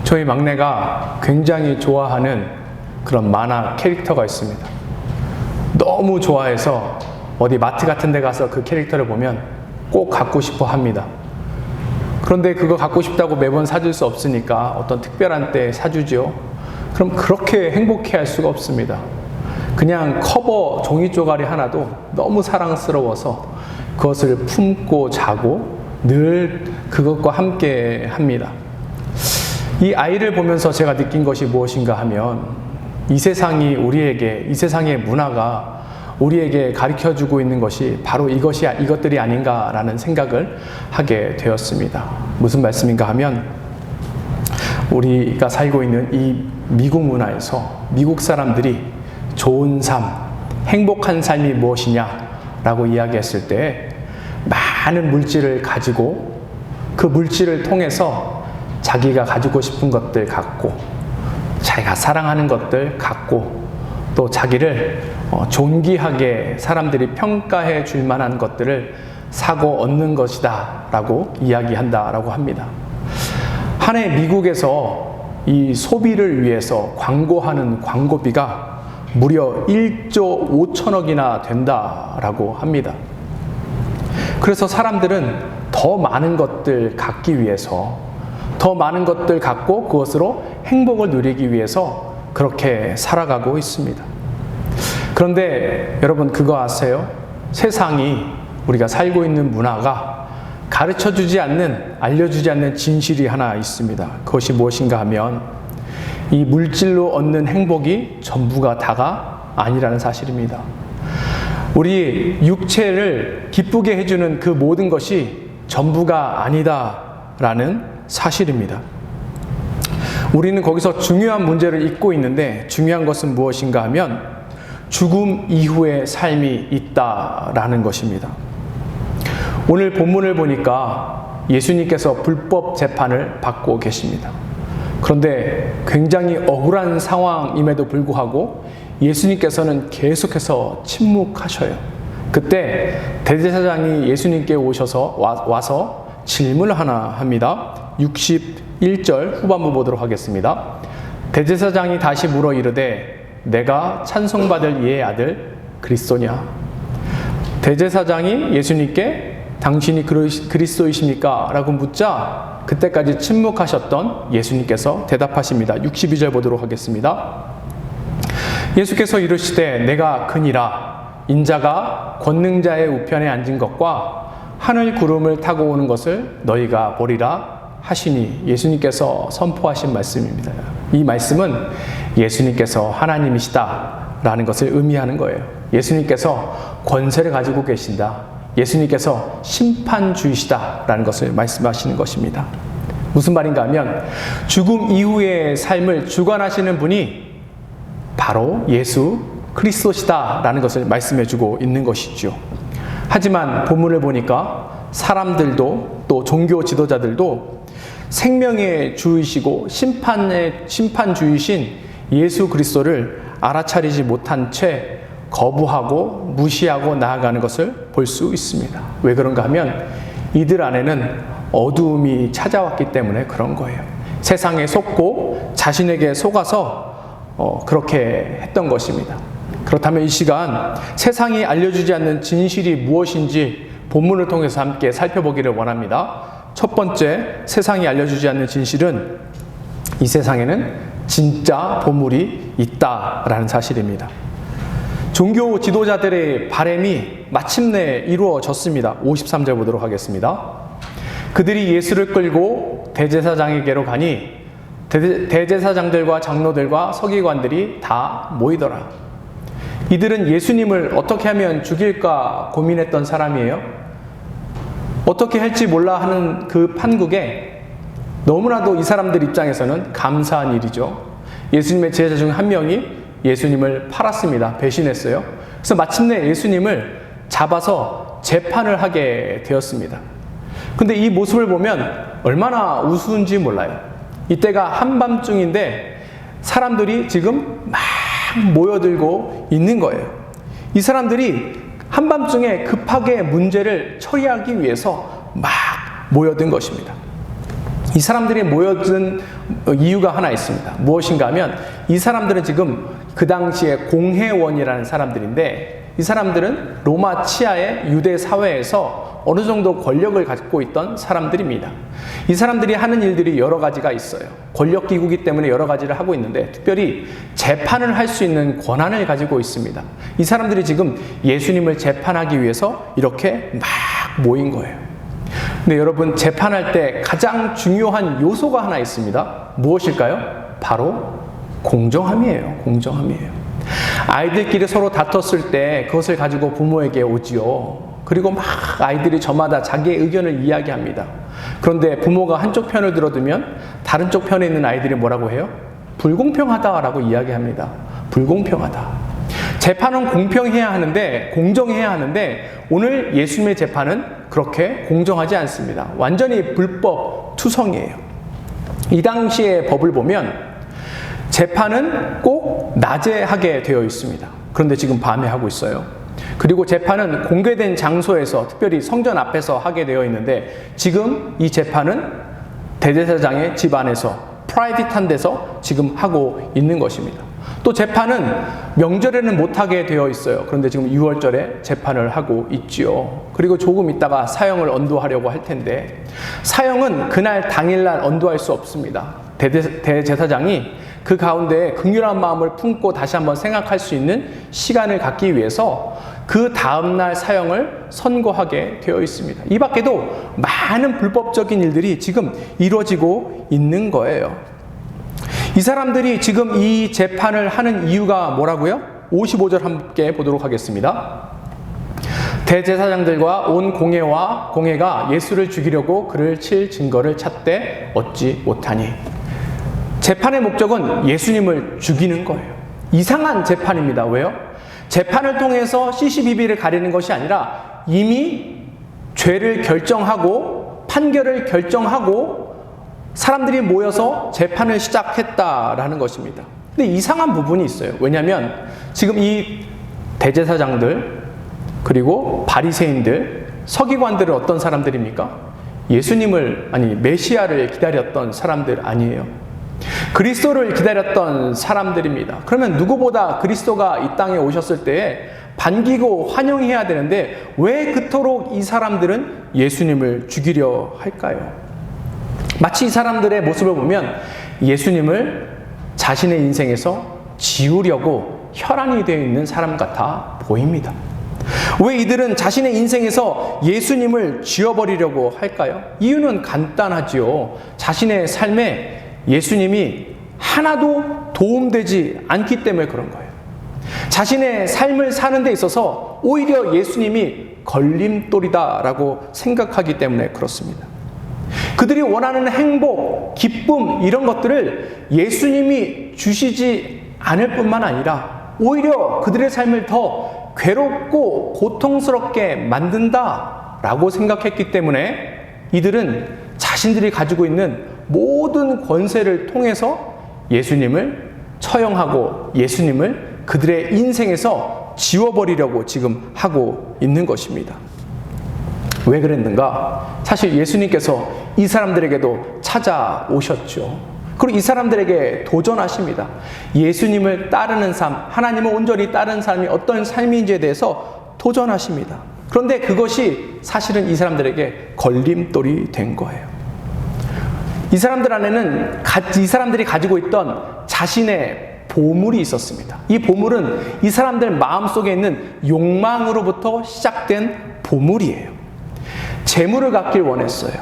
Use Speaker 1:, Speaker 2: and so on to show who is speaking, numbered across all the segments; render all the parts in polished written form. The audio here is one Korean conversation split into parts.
Speaker 1: 저희 막내가 굉장히 좋아하는 그런 만화 캐릭터가 있습니다. 너무 좋아해서 어디 마트 같은 데 가서 그 캐릭터를 보면 꼭 갖고 싶어 합니다. 그런데 그거 갖고 싶다고 매번 사줄 수 없으니까 어떤 특별한 때 사주죠. 그럼 그렇게 행복해 할 수가 없습니다. 그냥 커버 종이 쪼가리 하나도 너무 사랑스러워서 그것을 품고 자고 늘 그것과 함께 합니다. 이 아이를 보면서 제가 느낀 것이 무엇인가 하면 이 세상이 우리에게, 이 세상의 문화가 우리에게 가르쳐주고 있는 것이 바로 이것들이 아닌가라는 생각을 하게 되었습니다. 무슨 말씀인가 하면 우리가 살고 있는 이 미국 문화에서 미국 사람들이 좋은 삶, 행복한 삶이 무엇이냐라고 이야기했을 때 많은 물질을 가지고 그 물질을 통해서 자기가 가지고 싶은 것들 갖고 자기가 사랑하는 것들 갖고 또 자기를 존귀하게 사람들이 평가해 줄 만한 것들을 사고 얻는 것이다 라고 이야기한다라고 합니다. 한 해 미국에서 이 소비를 위해서 광고하는 광고비가 무려 1조 5천억이나 된다라고 합니다. 그래서 사람들은 더 많은 것들 갖기 위해서 더 많은 것들 갖고 그것으로 행복을 누리기 위해서 그렇게 살아가고 있습니다. 그런데 여러분 그거 아세요? 세상이 우리가 살고 있는 문화가 가르쳐주지 않는, 알려주지 않는 진실이 하나 있습니다. 그것이 무엇인가 하면 이 물질로 얻는 행복이 전부가 다가 아니라는 사실입니다. 우리 육체를 기쁘게 해주는 그 모든 것이 전부가 아니다라는 사실입니다. 우리는 거기서 중요한 문제를 잊고 있는데 중요한 것은 무엇인가 하면 죽음 이후의 삶이 있다라는 것입니다. 오늘 본문을 보니까 예수님께서 불법 재판을 받고 계십니다. 그런데 굉장히 억울한 상황임에도 불구하고 예수님께서는 계속해서 침묵하셔요. 그때 대제사장이 예수님께 와서 질문을 하나 합니다. 61절 후반부 보도록 하겠습니다. 대제사장이 다시 물어 이르되 내가 찬송받을 이의 아들 그리스도냐? 대제사장이 예수님께 당신이 그리스도이십니까? 라고 묻자 그때까지 침묵하셨던 예수님께서 대답하십니다. 62절 보도록 하겠습니다. 예수께서 이르시되 내가 그니라 인자가 권능자의 우편에 앉은 것과 하늘 구름을 타고 오는 것을 너희가 보리라 하시니 예수님께서 선포하신 말씀입니다. 이 말씀은 예수님께서 하나님이시다라는 것을 의미하는 거예요. 예수님께서 권세를 가지고 계신다. 예수님께서 심판주이시다라는 것을 말씀하시는 것입니다. 무슨 말인가 하면 죽음 이후의 삶을 주관하시는 분이 바로 예수 그리스도시다라는 것을 말씀해주고 있는 것이죠. 하지만 본문을 보니까 사람들도 또 종교 지도자들도 생명의 주이시고 심판주이신 예수 그리스도를 알아차리지 못한 채 거부하고 무시하고 나아가는 것을 볼 수 있습니다. 왜 그런가 하면 이들 안에는 어두움이 찾아왔기 때문에 그런 거예요. 세상에 속고 자신에게 속아서 그렇게 했던 것입니다. 그렇다면 이 시간 세상이 알려주지 않는 진실이 무엇인지 본문을 통해서 함께 살펴보기를 원합니다. 첫 번째 세상이 알려주지 않는 진실은 이 세상에는 진짜 보물이 있다라는 사실입니다. 종교 지도자들의 바람이 마침내 이루어졌습니다. 53절 보도록 하겠습니다. 그들이 예수를 끌고 대제사장에게로 가니 대제사장들과 장로들과 서기관들이 다 모이더라. 이들은 예수님을 어떻게 하면 죽일까 고민했던 사람이에요. 어떻게 할지 몰라 하는 그 판국에 너무나도 이 사람들 입장에서는 감사한 일이죠. 예수님의 제자 중 한 명이 예수님을 팔았습니다. 배신했어요. 그래서 마침내 예수님을 잡아서 재판을 하게 되었습니다. 근데 이 모습을 보면 얼마나 우스운지 몰라요. 이때가 한밤중인데 사람들이 지금 막 모여들고 있는 거예요. 이 사람들이 한밤중에 급하게 문제를 처리하기 위해서 막 모여든 것입니다. 이 사람들이 모여든 이유가 하나 있습니다. 무엇인가 하면 이 사람들은 지금 그 당시에 공회원이라는 사람들인데, 이 사람들은 로마 치하의 유대 사회에서 어느 정도 권력을 갖고 있던 사람들입니다. 이 사람들이 하는 일들이 여러 가지가 있어요. 권력 기구이기 때문에 여러 가지를 하고 있는데, 특별히 재판을 할 수 있는 권한을 가지고 있습니다. 이 사람들이 지금 예수님을 재판하기 위해서 이렇게 막 모인 거예요. 근데 여러분, 재판할 때 가장 중요한 요소가 하나 있습니다. 무엇일까요? 바로 공정함이에요. 공정함이에요. 아이들끼리 서로 다퉜을 때 그것을 가지고 부모에게 오지요. 그리고 막 아이들이 저마다 자기의 의견을 이야기합니다. 그런데 부모가 한쪽 편을 들어두면 다른 쪽 편에 있는 아이들이 뭐라고 해요? 불공평하다라고 이야기합니다. 불공평하다. 재판은 공평해야 하는데, 공정해야 하는데, 오늘 예수님의 재판은 그렇게 공정하지 않습니다. 완전히 불법 투성이에요. 이 당시의 법을 보면 재판은 꼭 낮에 하게 되어 있습니다. 그런데 지금 밤에 하고 있어요. 그리고 재판은 공개된 장소에서, 특별히 성전 앞에서 하게 되어 있는데, 지금 이 재판은 대제사장의 집 안에서, 프라이빗한 데서 지금 하고 있는 것입니다. 또 재판은 명절에는 못하게 되어 있어요. 그런데 지금 6월절에 재판을 하고 있지요. 그리고 조금 있다가 사형을 언도하려고 할 텐데, 사형은 그날 당일날 언도할 수 없습니다. 대제사장이 그 가운데 긍휼한 마음을 품고 다시 한번 생각할 수 있는 시간을 갖기 위해서 그 다음날 사형을 선고하게 되어 있습니다. 이 밖에도 많은 불법적인 일들이 지금 이루어지고 있는 거예요. 이 사람들이 지금 이 재판을 하는 이유가 뭐라고요? 55절 함께 보도록 하겠습니다. 대제사장들과 온 공회가 예수를 죽이려고 그를 칠 증거를 찾되 얻지 못하니. 재판의 목적은 예수님을 죽이는 거예요. 이상한 재판입니다. 왜요? 재판을 통해서 CCBB를 가리는 것이 아니라 이미 죄를 결정하고 판결을 결정하고 사람들이 모여서 재판을 시작했다라는 것입니다. 근데 이상한 부분이 있어요. 왜냐하면 지금 이 대제사장들 그리고 바리새인들, 서기관들은 어떤 사람들입니까? 예수님을, 아니 메시아를 기다렸던 사람들 아니에요. 그리스도를 기다렸던 사람들입니다. 그러면 누구보다 그리스도가 이 땅에 오셨을 때에 반기고 환영해야 되는데 왜 그토록 이 사람들은 예수님을 죽이려 할까요? 마치 이 사람들의 모습을 보면 예수님을 자신의 인생에서 지우려고 혈안이 되어 있는 사람 같아 보입니다. 왜 이들은 자신의 인생에서 예수님을 지워버리려고 할까요? 이유는 간단하지요. 자신의 삶에 예수님이 하나도 도움되지 않기 때문에 그런 거예요. 자신의 삶을 사는 데 있어서 오히려 예수님이 걸림돌이다라고 생각하기 때문에 그렇습니다. 그들이 원하는 행복, 기쁨 이런 것들을 예수님이 주시지 않을 뿐만 아니라 오히려 그들의 삶을 더 괴롭고 고통스럽게 만든다라고 생각했기 때문에 이들은 자신들이 가지고 있는 모든 권세를 통해서 예수님을 처형하고 예수님을 그들의 인생에서 지워버리려고 지금 하고 있는 것입니다. 왜 그랬는가? 사실 예수님께서 이 사람들에게도 찾아오셨죠. 그리고 이 사람들에게 도전하십니다. 예수님을 따르는 삶, 하나님을 온전히 따르는 삶이 어떤 삶인지에 대해서 도전하십니다. 그런데 그것이 사실은 이 사람들에게 걸림돌이 된 거예요. 이 사람들 안에는 이 사람들이 가지고 있던 자신의 보물이 있었습니다. 이 보물은 이 사람들 마음속에 있는 욕망으로부터 시작된 보물이에요. 재물을 갖길 원했어요.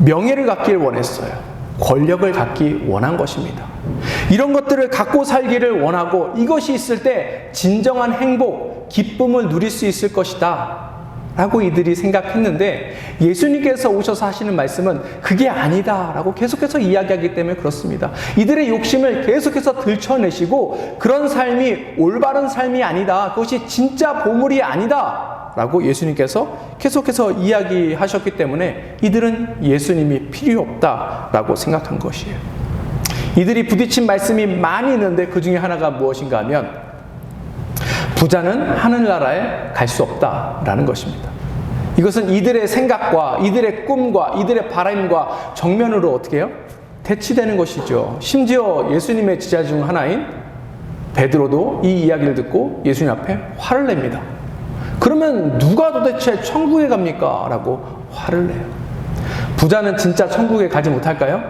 Speaker 1: 명예를 갖길 원했어요. 권력을 갖기 원한 것입니다. 이런 것들을 갖고 살기를 원하고 이것이 있을 때 진정한 행복, 기쁨을 누릴 수 있을 것이다 라고 이들이 생각했는데 예수님께서 오셔서 하시는 말씀은 그게 아니다 라고 계속해서 이야기하기 때문에 그렇습니다. 이들의 욕심을 계속해서 들춰내시고 그런 삶이 올바른 삶이 아니다, 그것이 진짜 보물이 아니다 라고 예수님께서 계속해서 이야기하셨기 때문에 이들은 예수님이 필요 없다 라고 생각한 것이에요. 이들이 부딪힌 말씀이 많이 있는데 그 중에 하나가 무엇인가 하면 부자는 하늘나라에 갈 수 없다라는 것입니다. 이것은 이들의 생각과 이들의 꿈과 이들의 바람과 정면으로 어떻게 해요? 대치되는 것이죠. 심지어 예수님의 제자 중 하나인 베드로도 이 이야기를 듣고 예수님 앞에 화를 냅니다. 그러면 누가 도대체 천국에 갑니까? 라고 화를 내요. 부자는 진짜 천국에 가지 못할까요?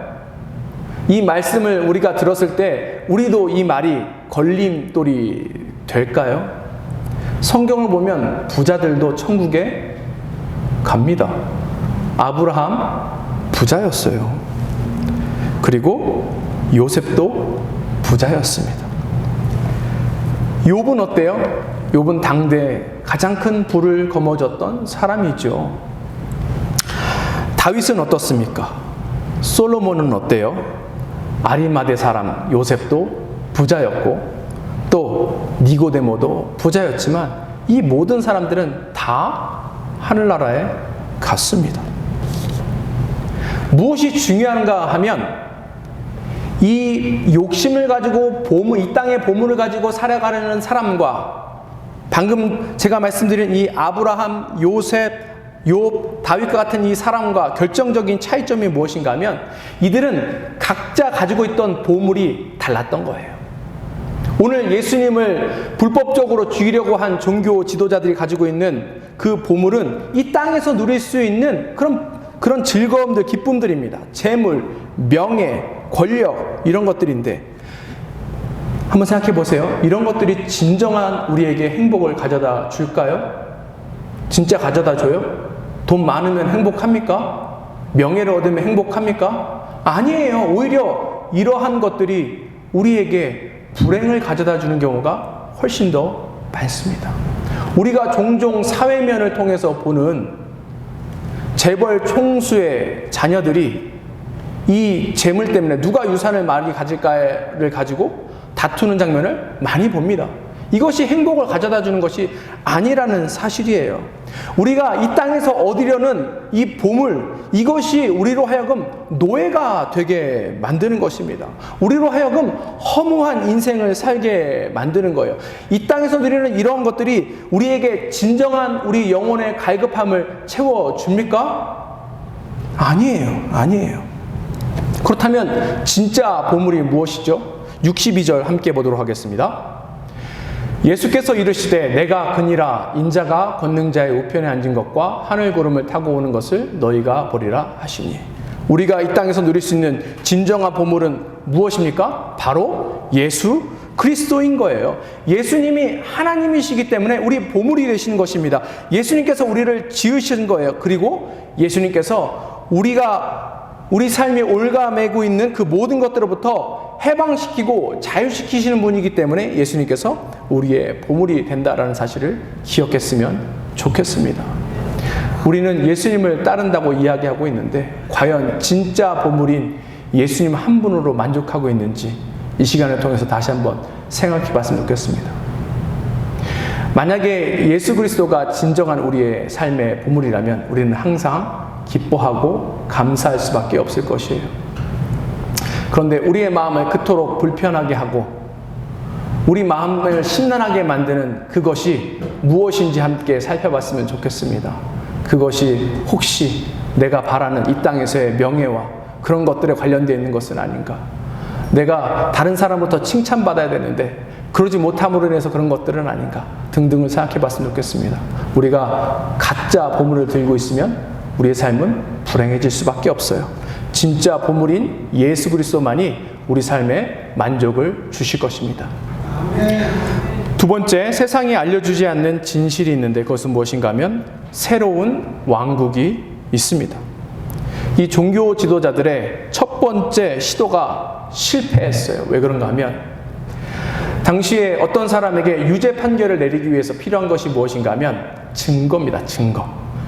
Speaker 1: 이 말씀을 우리가 들었을 때 우리도 이 말이 걸림돌이 될까요? 성경을 보면 부자들도 천국에 갑니다. 아브라함 부자였어요. 그리고 요셉도 부자였습니다. 욥은 어때요? 욥은 당대 가장 큰 부를 거머쥐었던 사람이죠. 다윗은 어떻습니까? 솔로몬은 어때요? 아리마대 사람 요셉도 부자였고 또 니고데모도 부자였지만 이 모든 사람들은 다 하늘나라에 갔습니다. 무엇이 중요한가 하면 이 욕심을 가지고 이 땅의 보물을 가지고 살아가려는 사람과 방금 제가 말씀드린 이 아브라함, 요셉, 욥, 다윗과 같은 이 사람과 결정적인 차이점이 무엇인가 하면 이들은 각자 가지고 있던 보물이 달랐던 거예요. 오늘 예수님을 불법적으로 죽이려고 한 종교 지도자들이 가지고 있는 그 보물은 이 땅에서 누릴 수 있는 그런 즐거움들, 기쁨들입니다. 재물, 명예, 권력 이런 것들인데 한번 생각해 보세요. 이런 것들이 진정한 우리에게 행복을 가져다 줄까요? 진짜 가져다 줘요? 돈 많으면 행복합니까? 명예를 얻으면 행복합니까? 아니에요. 오히려 이러한 것들이 우리에게 불행을 가져다 주는 경우가 훨씬 더 많습니다. 우리가 종종 사회면을 통해서 보는 재벌 총수의 자녀들이 이 재물 때문에 누가 유산을 많이 가질까를 가지고 다투는 장면을 많이 봅니다. 이것이 행복을 가져다 주는 것이 아니라는 사실이에요. 우리가 이 땅에서 얻으려는 이 보물, 이것이 우리로 하여금 노예가 되게 만드는 것입니다. 우리로 하여금 허무한 인생을 살게 만드는 거예요. 이 땅에서 누리는 이러한 것들이 우리에게 진정한 우리 영혼의 갈급함을 채워줍니까? 아니에요. 그렇다면 진짜 보물이 무엇이죠? 62절 함께 보도록 하겠습니다. 예수께서 이르시되 내가 그니라 인자가 권능자의 우편에 앉은 것과 하늘 구름을 타고 오는 것을 너희가 보리라 하시니. 우리가 이 땅에서 누릴 수 있는 진정한 보물은 무엇입니까? 바로 예수 그리스도인 거예요. 예수님이 하나님이시기 때문에 우리 보물이 되시는 것입니다. 예수님께서 우리를 지으신 거예요. 그리고 예수님께서 우리 삶이 올가매고 있는 그 모든 것들로부터 해방시키고 자유시키시는 분이기 때문에 예수님께서 우리의 보물이 된다라는 사실을 기억했으면 좋겠습니다. 우리는 예수님을 따른다고 이야기하고 있는데 과연 진짜 보물인 예수님 한 분으로 만족하고 있는지 이 시간을 통해서 다시 한번 생각해 봤으면 좋겠습니다. 만약에 예수 그리스도가 진정한 우리의 삶의 보물이라면 우리는 항상 기뻐하고 감사할 수밖에 없을 것이에요. 그런데 우리의 마음을 그토록 불편하게 하고 우리 마음을 심란하게 만드는 그것이 무엇인지 함께 살펴봤으면 좋겠습니다. 그것이 혹시 내가 바라는 이 땅에서의 명예와 그런 것들에 관련되어 있는 것은 아닌가? 내가 다른 사람부터 칭찬받아야 되는데 그러지 못함으로 인해서 그런 것들은 아닌가? 등등을 생각해 봤으면 좋겠습니다. 우리가 가짜 보물을 들고 있으면 우리의 삶은 불행해질 수밖에 없어요. 진짜 보물인 예수 그리스도만이 우리 삶에 만족을 주실 것입니다. 두 번째, 세상이 알려주지 않는 진실이 있는데 그것은 무엇인가 하면 새로운 왕국이 있습니다. 이 종교 지도자들의 첫 번째 시도가 실패했어요. 왜 그런가 하면 당시에 어떤 사람에게 유죄 판결을 내리기 위해서 필요한 것이 무엇인가 하면 증거입니다.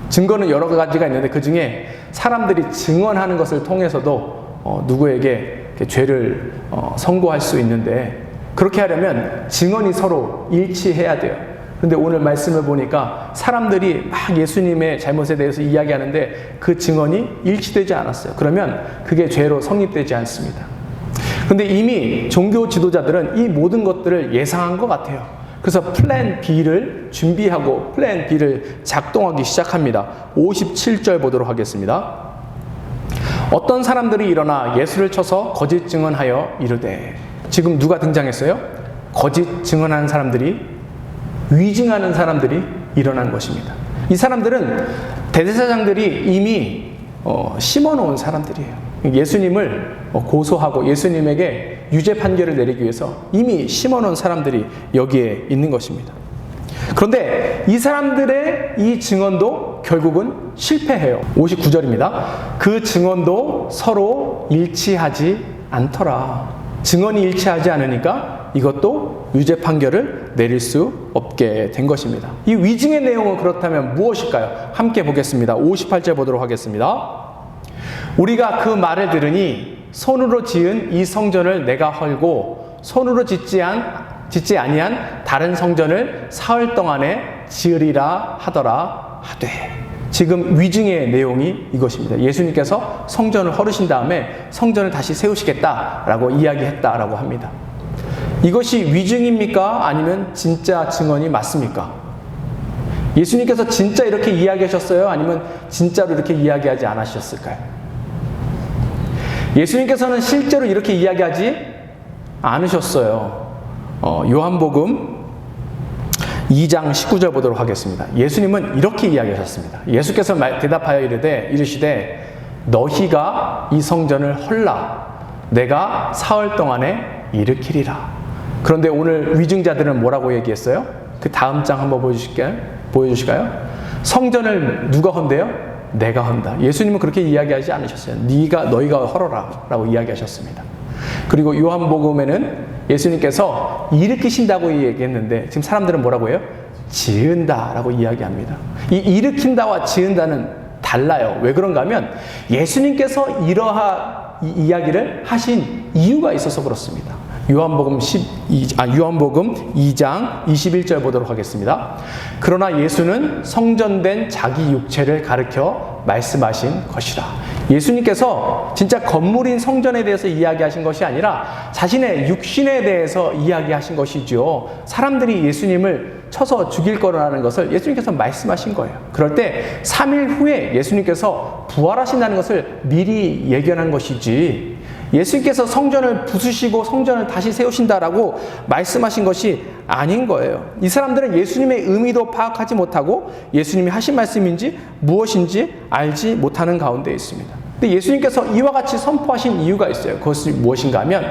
Speaker 1: 증거는 여러 가지가 있는데 그 중에 사람들이 증언하는 것을 통해서도 누구에게 죄를 선고할 수 있는데 그렇게 하려면 증언이 서로 일치해야 돼요. 그런데 오늘 말씀을 보니까 사람들이 막 예수님의 잘못에 대해서 이야기하는데 그 증언이 일치되지 않았어요. 그러면 그게 죄로 성립되지 않습니다. 그런데 이미 종교 지도자들은 이 모든 것들을 예상한 것 같아요. 그래서 플랜 B를 준비하고 플랜 B를 작동하기 시작합니다. 57절 보도록 하겠습니다. 어떤 사람들이 일어나 예수를 쳐서 거짓 증언하여 이르되, 지금 누가 등장했어요? 거짓 증언하는 사람들이, 위증하는 사람들이 일어난 것입니다. 이 사람들은 대제사장들이 이미 심어놓은 사람들이에요. 예수님을 고소하고 예수님에게 유죄 판결을 내리기 위해서 이미 심어놓은 사람들이 여기에 있는 것입니다. 그런데 이 사람들의 이 증언도 결국은 실패해요. 59절입니다. 그 증언도 서로 일치하지 않더라. 증언이 일치하지 않으니까 이것도 유죄 판결을 내릴 수 없게 된 것입니다. 이 위증의 내용은 그렇다면 무엇일까요? 함께 보겠습니다. 58절 보도록 하겠습니다. 우리가 그 말을 들으니 손으로 지은 이 성전을 내가 헐고 손으로 짓지 아니한 다른 성전을 사흘 동안에 지으리라 하더라 하되. 지금 위증의 내용이 이것입니다. 예수님께서 성전을 헐으신 다음에 성전을 다시 세우시겠다라고 이야기했다라고 합니다. 이것이 위증입니까? 아니면 진짜 증언이 맞습니까? 예수님께서 진짜 이렇게 이야기하셨어요? 아니면 진짜로 이렇게 이야기하지 않으셨을까요? 예수님께서는 실제로 이렇게 이야기하지 않으셨어요. 요한복음 2장 19절 보도록 하겠습니다. 예수님은 이렇게 이야기하셨습니다. 예수께서 대답하여 이르시되 너희가 이 성전을 헐라 내가 사흘 동안에 일으키리라. 그런데 오늘 위증자들은 뭐라고 얘기했어요? 그 다음 장 한번 보여주실까요? 성전을 누가 헌대요? 내가 헌다. 예수님은 그렇게 이야기하지 않으셨어요. 너희가 헐어라 라고 이야기하셨습니다. 그리고 요한복음에는 예수님께서 일으키신다고 얘기했는데 지금 사람들은 뭐라고 해요? 지은다 라고 이야기합니다. 이 일으킨다와 지은다는 달라요. 왜 그런가 하면 예수님께서 이러한 이야기를 하신 이유가 있어서 그렇습니다. 요한복음 2장 21절 보도록 하겠습니다. 그러나 예수는 성전된 자기 육체를 가르쳐 말씀하신 것이라. 예수님께서 진짜 건물인 성전에 대해서 이야기하신 것이 아니라 자신의 육신에 대해서 이야기하신 것이죠. 사람들이 예수님을 쳐서 죽일 거라는 것을 예수님께서 말씀하신 거예요. 그럴 때 3일 후에 예수님께서 부활하신다는 것을 미리 예견한 것이지, 예수님께서 성전을 부수시고 성전을 다시 세우신다라고 말씀하신 것이 아닌 거예요. 이 사람들은 예수님의 의미도 파악하지 못하고 예수님이 하신 말씀인지 무엇인지 알지 못하는 가운데 있습니다. 근데 예수님께서 이와 같이 선포하신 이유가 있어요. 그것이 무엇인가 하면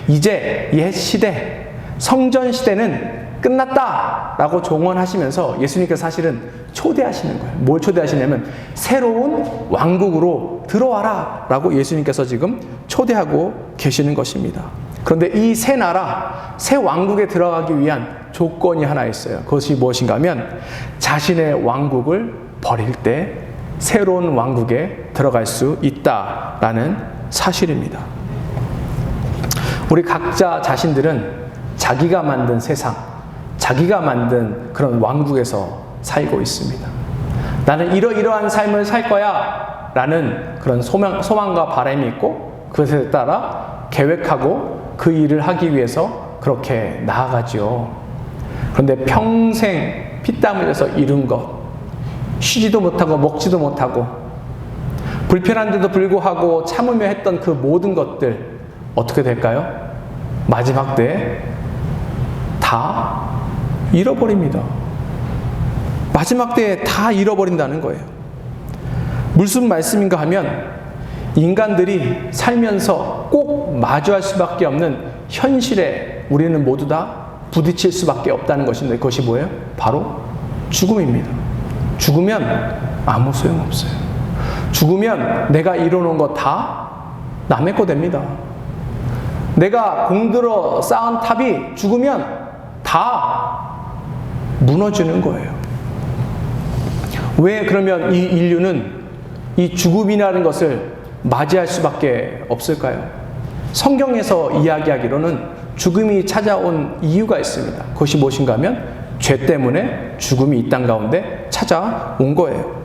Speaker 1: 이제 옛 시대, 성전 시대는 끝났다라고 종언하시면서 예수님께서 사실은 초대하시는 거예요. 뭘 초대하시냐면 새로운 왕국으로 들어와라 라고 예수님께서 지금 초대하고 계시는 것입니다. 그런데 이 새 나라, 새 왕국에 들어가기 위한 조건이 하나 있어요. 그것이 무엇인가 하면 자신의 왕국을 버릴 때 새로운 왕국에 들어갈 수 있다라는 사실입니다. 우리 각자 자신들은 자기가 만든 세상, 자기가 만든 그런 왕국에서 살고 있습니다. 나는 이러이러한 삶을 살 거야 라는 그런 소망과 바람이 있고 그것에 따라 계획하고 그 일을 하기 위해서 그렇게 나아가죠. 그런데 평생 피땀 흘려서 이룬 것, 쉬지도 못하고 먹지도 못하고 불편한데도 불구하고 참으며 했던 그 모든 것들 어떻게 될까요? 마지막 때에 다 잃어버립니다. 마지막 때에 다 잃어버린다는 거예요. 무슨 말씀인가 하면 인간들이 살면서 꼭 마주할 수밖에 없는 현실에 우리는 모두 다 부딪힐 수밖에 없다는 것인데 그것이 뭐예요? 바로 죽음입니다. 죽으면 아무 소용없어요. 죽으면 내가 이뤄놓은 거 다 남의 거 됩니다. 내가 공들어 쌓은 탑이 죽으면 다 무너지는 거예요. 왜 그러면 이 인류는 이 죽음이라는 것을 맞이할 수밖에 없을까요? 성경에서 이야기하기로는 죽음이 찾아온 이유가 있습니다. 그것이 무엇인가 하면 죄 때문에 죽음이 이 땅 가운데 찾아온 거예요.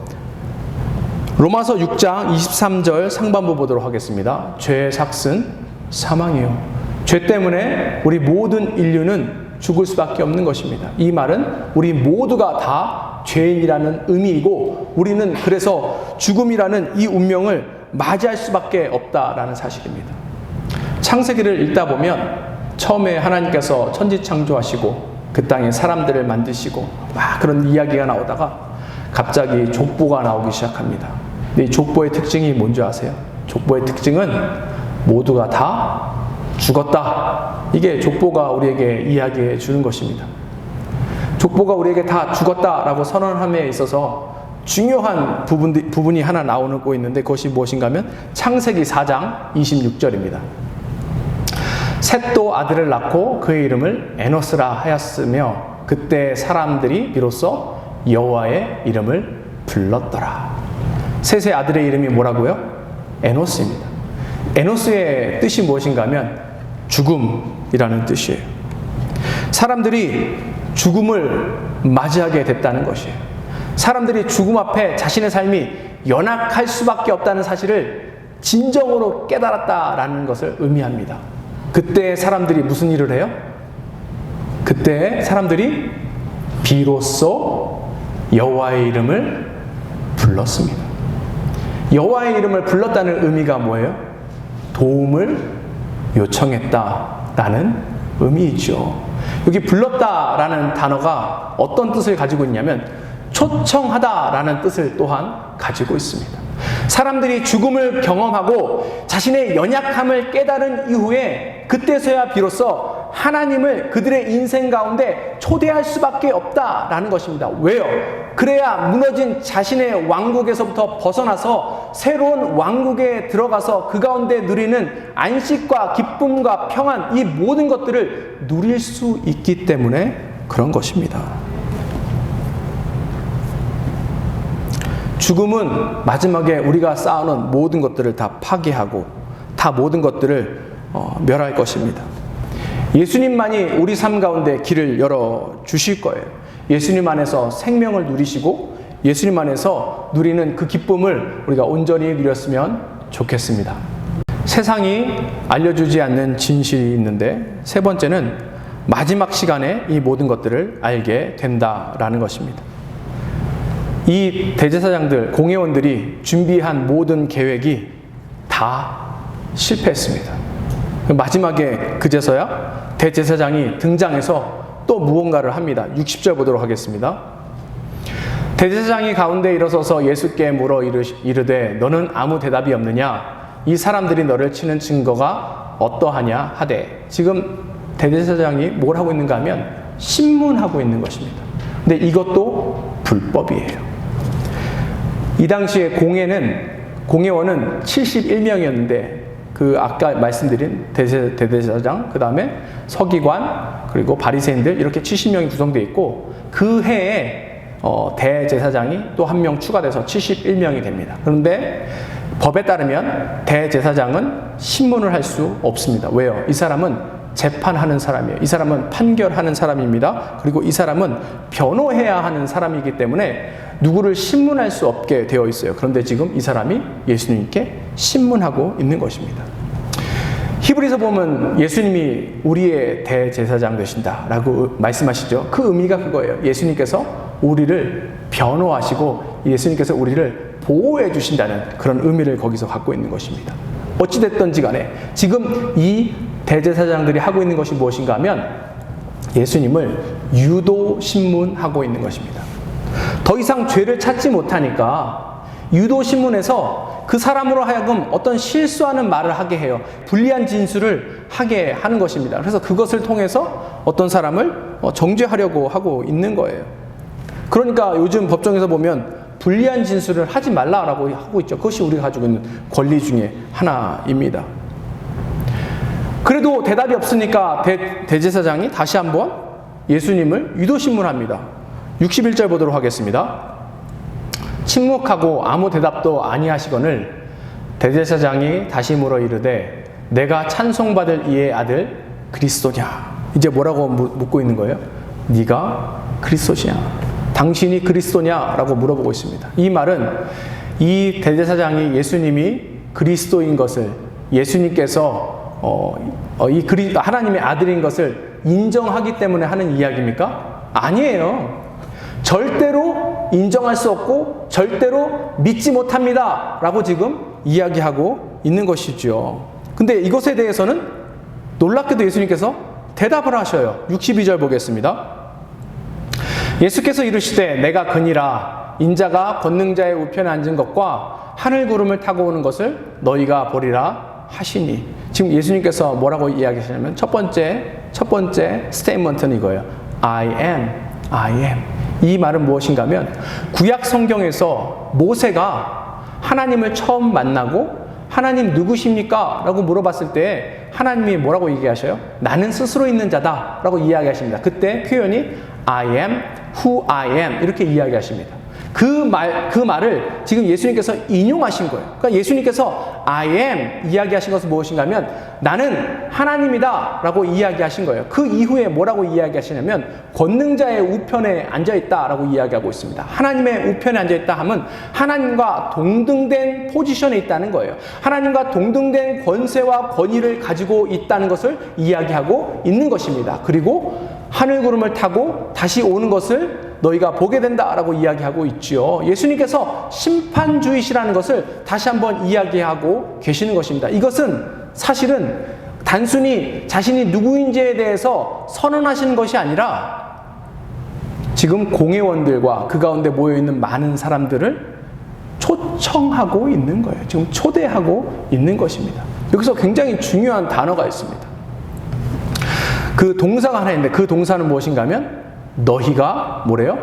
Speaker 1: 로마서 6장 23절 상반부 보도록 하겠습니다. 죄의 삭은 사망이요. 죄 때문에 우리 모든 인류는 죽을 수밖에 없는 것입니다. 이 말은 우리 모두가 다 죄인이라는 의미이고 우리는 그래서 죽음이라는 이 운명을 맞이할 수밖에 없다라는 사실입니다. 창세기를 읽다 보면 처음에 하나님께서 천지 창조하시고 그 땅에 사람들을 만드시고 막 그런 이야기가 나오다가 갑자기 족보가 나오기 시작합니다. 근데 이 족보의 특징이 뭔지 아세요? 족보의 특징은 모두가 다 죽었다. 이게 족보가 우리에게 이야기해 주는 것입니다. 족보가 우리에게 다 죽었다라고 선언함에 있어서 중요한 부분이 하나 나오고 있는데 그것이 무엇인가 하면 창세기 4장 26절입니다. 셋도 아들을 낳고 그의 이름을 에노스라 하였으며 그때 사람들이 비로소 여호와의 이름을 불렀더라. 셋의 아들의 이름이 뭐라고요? 에노스입니다. 에노스의 뜻이 무엇인가 하면 죽음이라는 뜻이에요. 사람들이 죽음을 맞이하게 됐다는 것이에요. 사람들이 죽음 앞에 자신의 삶이 연약할 수밖에 없다는 사실을 진정으로 깨달았다라는 것을 의미합니다. 그때 사람들이 무슨 일을 해요? 그때 사람들이 비로소 여호와의 이름을 불렀습니다. 여호와의 이름을 불렀다는 의미가 뭐예요? 도움을 요청했다라는 의미이죠. 여기 불렀다라는 단어가 어떤 뜻을 가지고 있냐면 초청하다라는 뜻을 또한 가지고 있습니다. 사람들이 죽음을 경험하고 자신의 연약함을 깨달은 이후에 그때서야 비로소 하나님을 그들의 인생 가운데 초대할 수밖에 없다라는 것입니다. 왜요? 그래야 무너진 자신의 왕국에서부터 벗어나서 새로운 왕국에 들어가서 그 가운데 누리는 안식과 기쁨과 평안, 이 모든 것들을 누릴 수 있기 때문에 그런 것입니다. 죽음은 마지막에 우리가 쌓아놓은 모든 것들을 다 파괴하고 다 모든 것들을 멸할 것입니다. 예수님만이 우리 삶 가운데 길을 열어주실 거예요. 예수님 안에서 생명을 누리시고 예수님 안에서 누리는 그 기쁨을 우리가 온전히 누렸으면 좋겠습니다. 세상이 알려주지 않는 진실이 있는데 세 번째는 마지막 시간에 이 모든 것들을 알게 된다라는 것입니다. 이 대제사장들, 공회원들이 준비한 모든 계획이 다 실패했습니다. 마지막에 그제서야 대제사장이 등장해서 또 무언가를 합니다. 60절 보도록 하겠습니다. 대제사장이 가운데 일어서서 예수께 물어 이르되 너는 아무 대답이 없느냐? 이 사람들이 너를 치는 증거가 어떠하냐 하되. 지금 대제사장이 뭘 하고 있는가 하면 신문하고 있는 것입니다. 근데 이것도 불법이에요. 이 당시에 공회원은 71명이었는데 그 아까 말씀드린 대제사장, 그 다음에 서기관, 그리고 바리새인들 이렇게 70명이 구성되어 있고 그 해에 대제사장이 또 한 명 추가돼서 71명이 됩니다. 그런데 법에 따르면 대제사장은 신문을 할 수 없습니다. 왜요? 이 사람은 재판하는 사람이에요. 이 사람은 판결하는 사람입니다. 그리고 이 사람은 변호해야 하는 사람이기 때문에 누구를 신문할 수 없게 되어 있어요. 그런데 지금 이 사람이 예수님께 신문하고 있는 것입니다. 히브리서 보면 예수님이 우리의 대제사장 되신다라고 말씀하시죠. 그 의미가 그거예요. 예수님께서 우리를 변호하시고 예수님께서 우리를 보호해 주신다는 그런 의미를 거기서 갖고 있는 것입니다. 어찌됐든지 간에 지금 이 대제사장들이 하고 있는 것이 무엇인가 하면 예수님을 유도신문하고 있는 것입니다. 더 이상 죄를 찾지 못하니까 유도신문에서 그 사람으로 하여금 어떤 실수하는 말을 하게 해요. 불리한 진술을 하게 하는 것입니다. 그래서 그것을 통해서 어떤 사람을 정죄하려고 하고 있는 거예요. 그러니까 요즘 법정에서 보면 불리한 진술을 하지 말라라고 하고 있죠. 그것이 우리가 가지고 있는 권리 중에 하나입니다. 그래도 대답이 없으니까 대제사장이 다시 한번 예수님을 유도신문합니다. 61절 보도록 하겠습니다. 침묵하고 아무 대답도 아니하시거늘 대제사장이 다시 물어 이르되 내가 찬송받을 이의 아들 그리스도냐? 이제 뭐라고 묻고 있는 거예요? 네가 그리스도냐? 당신이 그리스도냐? 라고 물어보고 있습니다. 이 말은 이 대제사장이 예수님이 그리스도인 것을, 예수님께서 하나님의 아들인 것을 인정하기 때문에 하는 이야기입니까? 아니에요. 절대로 인정할 수 없고 절대로 믿지 못합니다 라고 지금 이야기하고 있는 것이죠. 근데 이것에 대해서는 놀랍게도 예수님께서 대답을 하셔요. 62절 보겠습니다. 예수께서 이르시되 내가 그니라 인자가 권능자의 우편에 앉은 것과 하늘 구름을 타고 오는 것을 너희가 보리라 하시니. 지금 예수님께서 뭐라고 이야기하시냐면 첫 번째 스테이트먼트는 이거예요. I am. 이 말은 무엇인가 하면 구약 성경에서 모세가 하나님을 처음 만나고 하나님 누구십니까? 라고 물어봤을 때 하나님이 뭐라고 얘기하셔요? 나는 스스로 있는 자다 라고 이야기하십니다. 그때 표현이 I am who I am 이렇게 이야기하십니다. 그 말을 지금 예수님께서 인용하신 거예요. 그러니까 예수님께서 I am 이야기하신 것은 무엇인가 하면 나는 하나님이다 라고 이야기하신 거예요. 그 이후에 뭐라고 이야기하시냐면 권능자의 우편에 앉아있다 라고 이야기하고 있습니다. 하나님의 우편에 앉아있다 하면 하나님과 동등된 포지션에 있다는 거예요. 하나님과 동등된 권세와 권위를 가지고 있다는 것을 이야기하고 있는 것입니다. 그리고 하늘 구름을 타고 다시 오는 것을 너희가 보게 된다라고 이야기하고 있죠. 예수님께서 심판주이시라는 것을 다시 한번 이야기하고 계시는 것입니다. 이것은 사실은 단순히 자신이 누구인지에 대해서 선언하시는 것이 아니라 지금 공회원들과 그 가운데 모여있는 많은 사람들을 초청하고 있는 거예요. 지금 초대하고 있는 것입니다. 여기서 굉장히 중요한 단어가 있습니다. 그 동사가 하나 있는데 그 동사는 무엇인가 하면 너희가 뭐래요?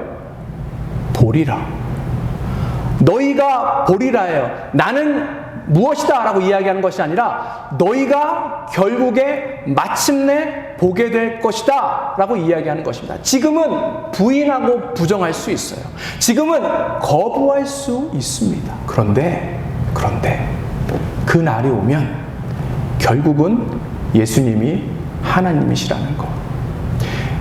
Speaker 1: 보리라. 너희가 보리라예요. 나는 무엇이다 라고 이야기하는 것이 아니라 너희가 결국에 마침내 보게 될 것이다 라고 이야기하는 것입니다. 지금은 부인하고 부정할 수 있어요. 지금은 거부할 수 있습니다. 그런데 그 날이 오면 결국은 예수님이 하나님이시라는 것,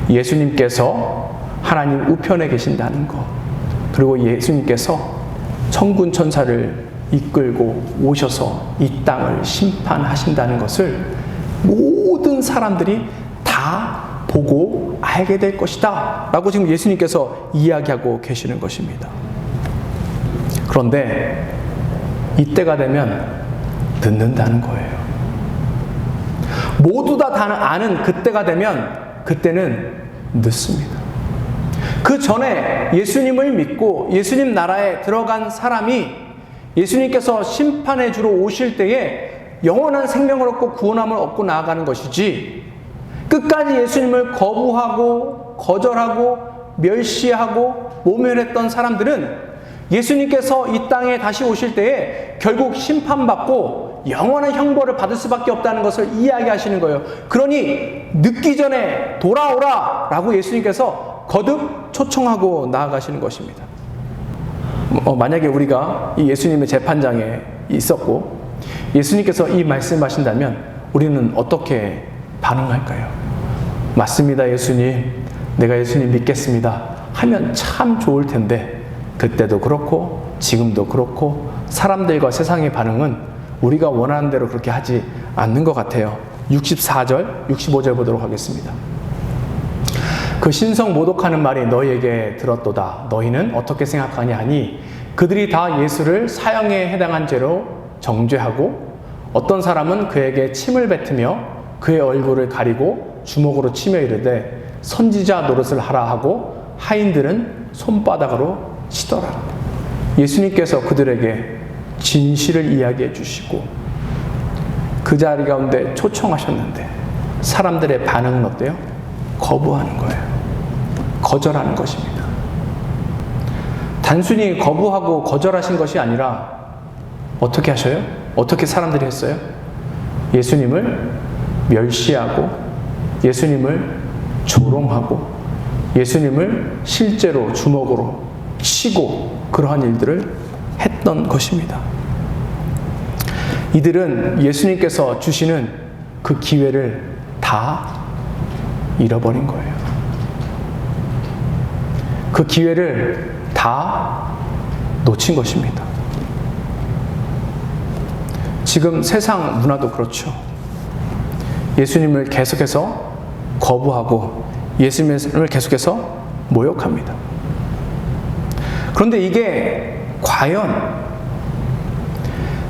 Speaker 1: 예수님께서 하나님 우편에 계신다는 것, 그리고 예수님께서 천군 천사를 이끌고 오셔서 이 땅을 심판하신다는 것을 모든 사람들이 다 보고 알게 될 것이다 라고 지금 예수님께서 이야기하고 계시는 것입니다. 그런데 이때가 되면 늦는다는 거예요. 모두 다 아는 그때가 되면 그때는 늦습니다. 그 전에 예수님을 믿고 예수님 나라에 들어간 사람이 예수님께서 심판해 주러 오실 때에 영원한 생명을 얻고 구원함을 얻고 나아가는 것이지, 끝까지 예수님을 거부하고 거절하고 멸시하고 모멸했던 사람들은 예수님께서 이 땅에 다시 오실 때에 결국 심판받고 영원한 형벌을 받을 수밖에 없다는 것을 이야기하시는 거예요. 그러니 늦기 전에 돌아오라 라고 예수님께서 거듭 초청하고 나아가시는 것입니다. 만약에 우리가 이 예수님의 재판장에 있었고 예수님께서 이 말씀하신다면 우리는 어떻게 반응할까요? 맞습니다, 예수님. 내가 예수님 믿겠습니다 하면 참 좋을 텐데, 그때도 그렇고 지금도 그렇고 사람들과 세상의 반응은 우리가 원하는 대로 그렇게 하지 않는 것 같아요. 64절, 65절 보도록 하겠습니다. 그 신성 모독하는 말이 너희에게 들었도다. 너희는 어떻게 생각하냐 하니 그들이 다 예수를 사형에 해당한 죄로 정죄하고 어떤 사람은 그에게 침을 뱉으며 그의 얼굴을 가리고 주먹으로 치며 이르되 선지자 노릇을 하라 하고 하인들은 손바닥으로 치더라. 예수님께서 그들에게 진실을 이야기해 주시고 그 자리 가운데 초청하셨는데 사람들의 반응은 어때요? 거부하는 거예요. 거절하는 것입니다. 단순히 거부하고 거절하신 것이 아니라 어떻게 하셔요? 어떻게 사람들이 했어요? 예수님을 멸시하고 예수님을 조롱하고 예수님을 실제로 주먹으로 치고 그러한 일들을 했던 것입니다. 이들은 예수님께서 주시는 그 기회를 다 잃어버린 거예요. 그 기회를 다 놓친 것입니다. 지금 세상 문화도 그렇죠. 예수님을 계속해서 거부하고 예수님을 계속해서 모욕합니다. 그런데 이게 과연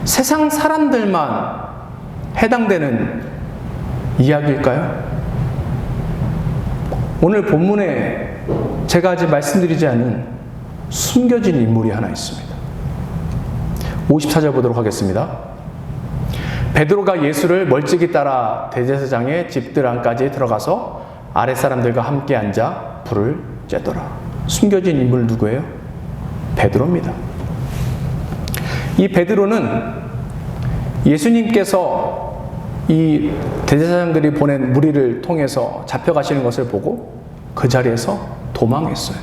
Speaker 1: 세상 사람들만 해당되는 이야기일까요? 오늘 본문에 제가 아직 말씀드리지 않은 숨겨진 인물이 하나 있습니다. 54절 보도록 하겠습니다. 베드로가 예수를 멀찍이 따라 대제사장의 집들 안까지 들어가서 아랫사람들과 함께 앉아 불을 쬐더라. 숨겨진 인물 누구예요? 베드로입니다. 이 베드로는 예수님께서 이 대제사장들이 보낸 무리를 통해서 잡혀가시는 것을 보고 그 자리에서 도망했어요.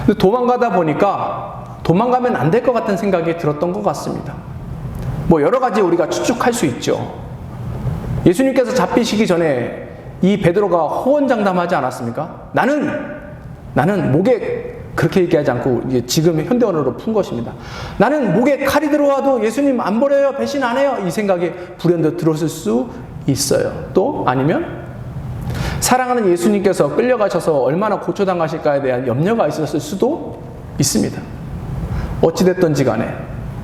Speaker 1: 근데 도망가다 보니까 도망가면 안 될 것 같은 생각이 들었던 것 같습니다. 뭐 여러 가지 우리가 추측할 수 있죠. 예수님께서 잡히시기 전에 이 베드로가 호언장담하지 않았습니까? 나는 목에, 그렇게 얘기하지 않고 지금 현대 언어로 푼 것입니다. 나는 목에 칼이 들어와도 예수님 안 버려요, 배신 안 해요, 이 생각이 불현듯 들었을 수 있어요. 또 아니면 사랑하는 예수님께서 끌려가셔서 얼마나 고초당하실까에 대한 염려가 있었을 수도 있습니다. 어찌됐든지 간에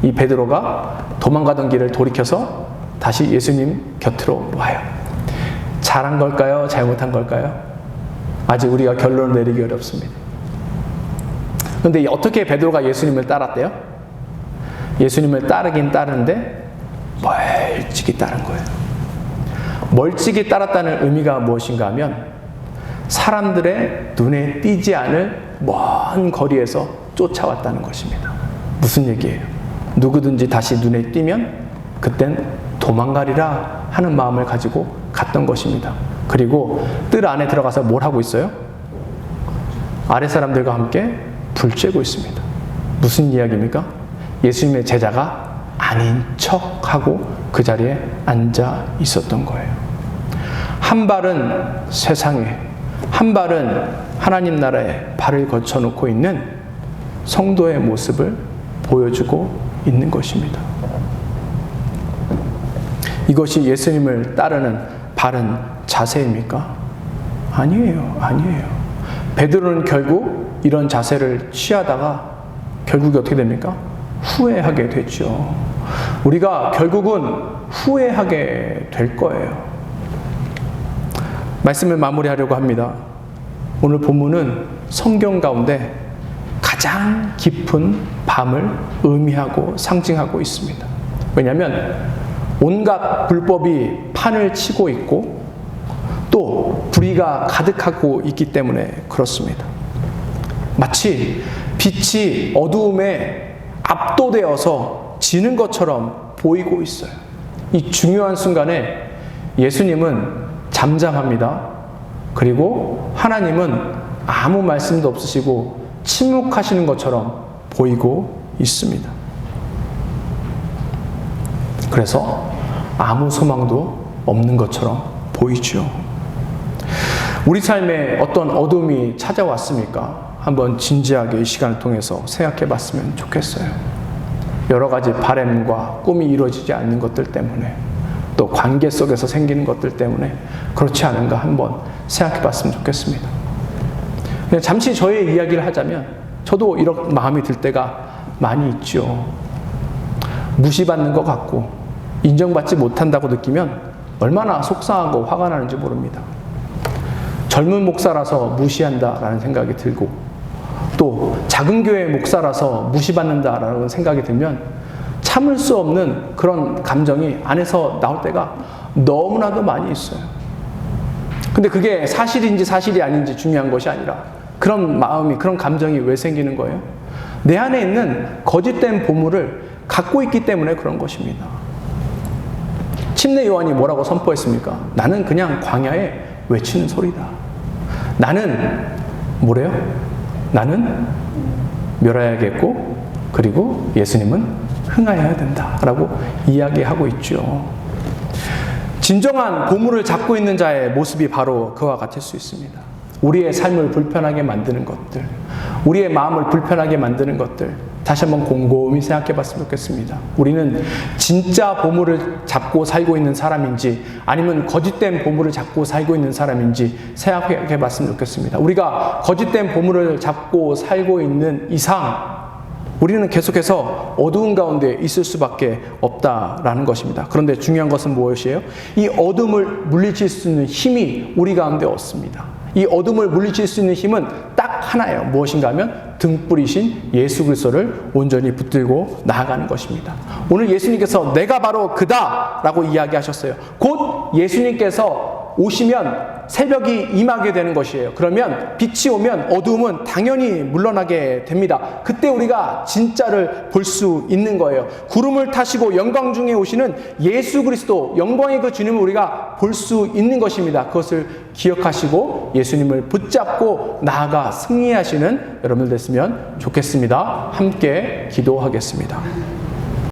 Speaker 1: 이 베드로가 도망가던 길을 돌이켜서 다시 예수님 곁으로 와요. 잘한 걸까요? 잘못한 걸까요? 아직 우리가 결론을 내리기 어렵습니다. 그런데 어떻게 베드로가 예수님을 따랐대요? 예수님을 따르긴 따르는데 멀찍이 따른 거예요. 멀찍이 따랐다는 의미가 무엇인가 하면 사람들의 눈에 띄지 않을 먼 거리에서 쫓아왔다는 것입니다. 무슨 얘기예요? 누구든지 다시 눈에 띄면 그땐 도망가리라 하는 마음을 가지고 갔던 것입니다. 그리고 뜰 안에 들어가서 뭘 하고 있어요? 아랫사람들과 함께 불 쬐고 있습니다. 무슨 이야기입니까? 예수님의 제자가 아닌 척하고 그 자리에 앉아 있었던 거예요. 한 발은 세상에, 한 발은 하나님 나라에 발을 거쳐놓고 있는 성도의 모습을 보여주고 있는 것입니다. 이것이 예수님을 따르는 바른 자세입니까? 아니에요. 아니에요. 베드로는 결국 이런 자세를 취하다가 결국에 어떻게 됩니까? 후회하게 됐죠. 우리가 결국은 후회하게 될 거예요. 말씀을 마무리하려고 합니다. 오늘 본문은 성경 가운데 가장 깊은 밤을 의미하고 상징하고 있습니다. 왜냐하면 온갖 불법이 판을 치고 있고 또 불의가 가득하고 있기 때문에 그렇습니다. 마치 빛이 어두움에 압도되어서 지는 것처럼 보이고 있어요. 이 중요한 순간에 예수님은 잠잠합니다. 그리고 하나님은 아무 말씀도 없으시고 침묵하시는 것처럼 보이고 있습니다. 그래서 아무 소망도 없는 것처럼 보이죠. 우리 삶에 어떤 어둠이 찾아왔습니까? 한번 진지하게 이 시간을 통해서 생각해 봤으면 좋겠어요. 여러 가지 바람과 꿈이 이루어지지 않는 것들 때문에 또 관계 속에서 생기는 것들 때문에 그렇지 않은가 한번 생각해 봤으면 좋겠습니다. 그냥 잠시 저의 이야기를 하자면 저도 이런 마음이 들 때가 많이 있죠. 무시받는 것 같고 인정받지 못한다고 느끼면 얼마나 속상하고 화가 나는지 모릅니다. 젊은 목사라서 무시한다라는 생각이 들고 또 작은 교회 목사라서 무시받는다라는 생각이 들면 참을 수 없는 그런 감정이 안에서 나올 때가 너무나도 많이 있어요. 근데 그게 사실인지 사실이 아닌지 중요한 것이 아니라 그런 마음이, 그런 감정이 왜 생기는 거예요? 내 안에 있는 거짓된 보물을 갖고 있기 때문에 그런 것입니다. 침례 요한이 뭐라고 선포했습니까? 나는 그냥 광야에 외치는 소리다. 나는 뭐래요? 나는 멸하여야겠고 그리고 예수님은 흥하여야 된다라고 이야기하고 있죠. 진정한 보물을 잡고 있는 자의 모습이 바로 그와 같을 수 있습니다. 우리의 삶을 불편하게 만드는 것들, 우리의 마음을 불편하게 만드는 것들 다시 한번 곰곰이 생각해 봤으면 좋겠습니다. 우리는 진짜 보물을 잡고 살고 있는 사람인지 아니면 거짓된 보물을 잡고 살고 있는 사람인지 생각해 봤으면 좋겠습니다. 우리가 거짓된 보물을 잡고 살고 있는 이상 우리는 계속해서 어두운 가운데 있을 수밖에 없다라는 것입니다. 그런데 중요한 것은 무엇이에요? 이 어둠을 물리칠 수 있는 힘이 우리 가운데 없습니다. 이 어둠을 물리칠 수 있는 힘은 딱 하나예요. 무엇인가 하면 등불이신 예수 그리스도를 온전히 붙들고 나아가는 것입니다. 오늘 예수님께서 내가 바로 그다 라고 이야기하셨어요. 곧 예수님께서 오시면 새벽이 임하게 되는 것이에요. 그러면 빛이 오면 어두움은 당연히 물러나게 됩니다. 그때 우리가 진짜를 볼 수 있는 거예요. 구름을 타시고 영광 중에 오시는 예수 그리스도, 영광의 그 주님을 우리가 볼 수 있는 것입니다. 그것을 기억하시고 예수님을 붙잡고 나아가 승리하시는 여러분들 됐으면 좋겠습니다. 함께 기도하겠습니다.